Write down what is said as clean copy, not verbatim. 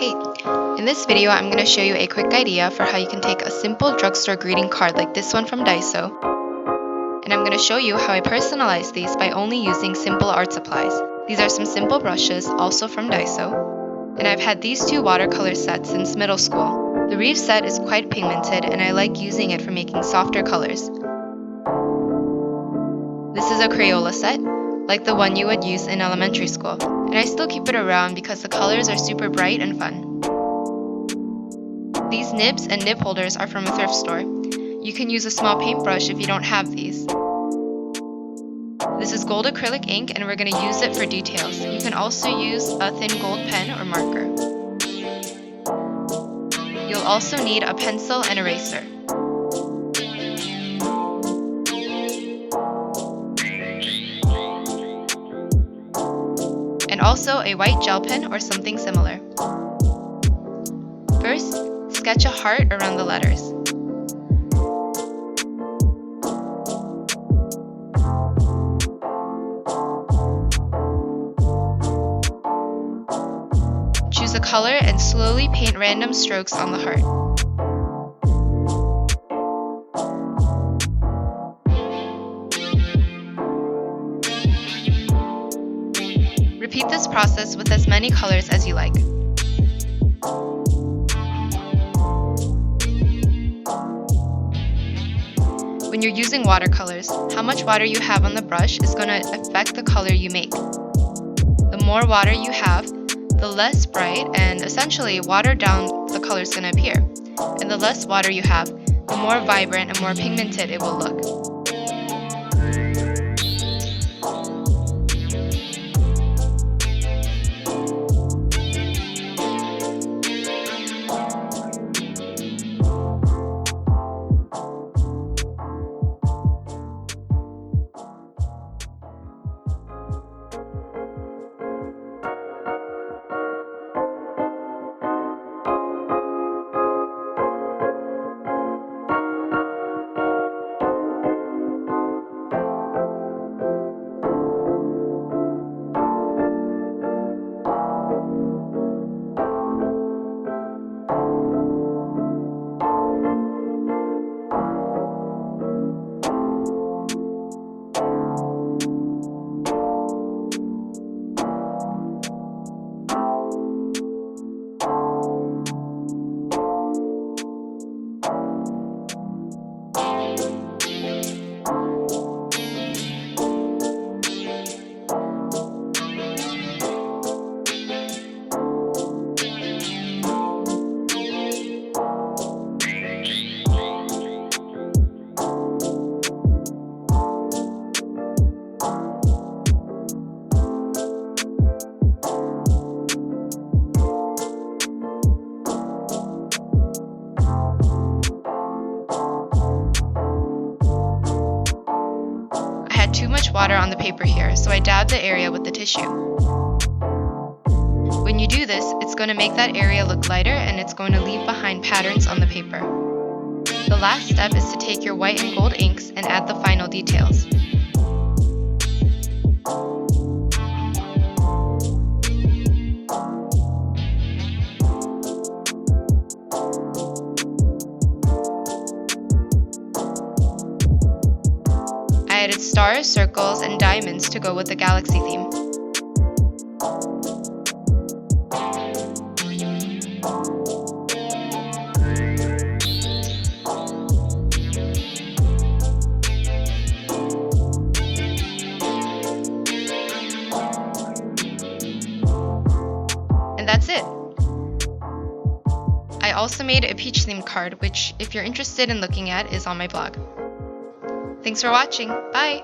Hey, in this video I'm going to show you a quick idea for how you can take a simple drugstore greeting card like this one from Daiso, and I'm going to show you how I personalize these by only using simple art supplies. These are some simple brushes, also from Daiso, and I've had these two watercolor sets since middle school. The Reef set is quite pigmented and I like using it for making softer colors. This is a Crayola set, like the one you would use in elementary school, and I still keep it around because the colors are super bright and fun. These nibs and nib holders are from a thrift store. You can use a small paintbrush if you don't have these. This is gold acrylic ink and we're going to use it for details. You can also use a thin gold pen or marker. You'll also need a pencil and eraser. And also a white gel pen or something similar. First, sketch a heart around the letters. Choose a color and slowly paint random strokes on the heart. Repeat this process with as many colors as you like. When you're using watercolors, how much water you have on the brush is going to affect the color you make. The more water you have, the less bright and essentially watered down the color is going to appear. And the less water you have, the more vibrant and more pigmented it will look. Too much water on the paper here, so I dabbed the area with the tissue. When you do this, it's going to make that area look lighter and it's going to leave behind patterns on the paper. The last step is to take your white and gold inks and add the final details. I added stars, circles, and diamonds to go with the galaxy theme. And that's it. I also made a peach themed card, which if you're interested in looking at is on my blog. Thanks for watching. Bye!